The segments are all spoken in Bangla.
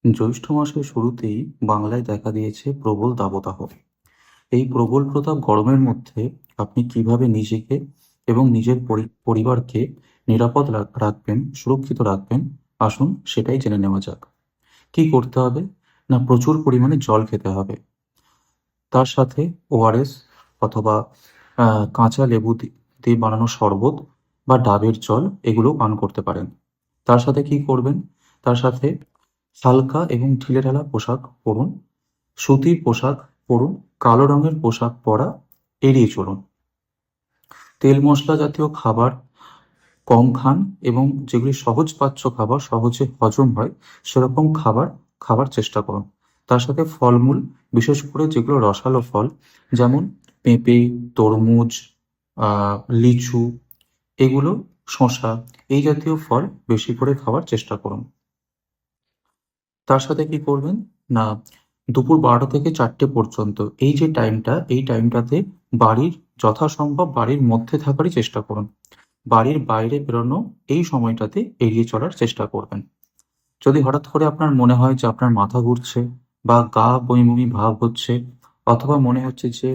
জ্যৈষ্ঠ মাসের শুরুতেই বাংলায় দেখা দিয়েছে প্রবল দাবদাহ। এই প্রবল প্রতাপ গরমের মধ্যে আপনি কিভাবে নিজেকে এবং নিজের পরিবারকে নিরাপদ রাখবেন, সুরক্ষিত রাখবেন, আসুন সেটাই জেনে নেওয়া যাক। কি করতে হবে? না, প্রচুর পরিমাণে জল খেতে হবে। তার সাথে ওআরএস অথবা কাঁচা লেবু দিয়ে বানানো শরবত বা ডাবের জল এগুলো পান করতে পারেন। তার সাথে কি করবেন? তার সাথে হালকা এবং ঢিলেঢালা পোশাক পরুন, সুতির পোশাক পরুন, কালো রঙের পোশাক পরা এড়িয়ে চলুন। তেল মশলা জাতীয় খাবার কম খান এবং যেগুলি সহজপাচ্য খাবার, সহজে হজম হয় সেরকম খাবার খাবার চেষ্টা করুন। তার সাথে ফলমূল, বিশেষ করে যেগুলো রসালো ফল, যেমন পেঁপে, তরমুজ, লিচু, এগুলো, শসা, এই জাতীয় ফল বেশি করে খাওয়ার চেষ্টা করুন। তার সাথে কি করবেন? না, দুপুর ১২টা থেকে ৪টে পর্যন্ত এই যে টাইমটা, এই টাইমটাতে বাড়ির যথাসম্ভব বাড়ির মধ্যে থাকারই চেষ্টা করুন। বাড়ির বাইরে বেরোনো এই সময়টাতে এড়িয়ে চলার চেষ্টা করবেন। যদি হঠাৎ করে আপনার মনে হয় যে আপনার মাথা ঘুরছে বা গা বমি বমি ভাব হচ্ছে, অথবা মনে হচ্ছে যে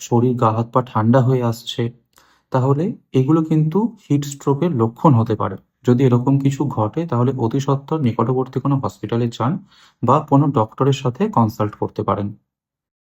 শরীর, গা হাত পা ঠান্ডা হয়ে আসছে, তাহলে এগুলো কিন্তু হিট স্ট্রোকের লক্ষণ হতে পারে। যদি এরকম কিছু ঘটে তাহলে অতি সত্বর নিকটবর্তী কোনো হসপিটালে যান বা কোনো ডক্টরের সাথে কনসাল্ট করতে পারেন।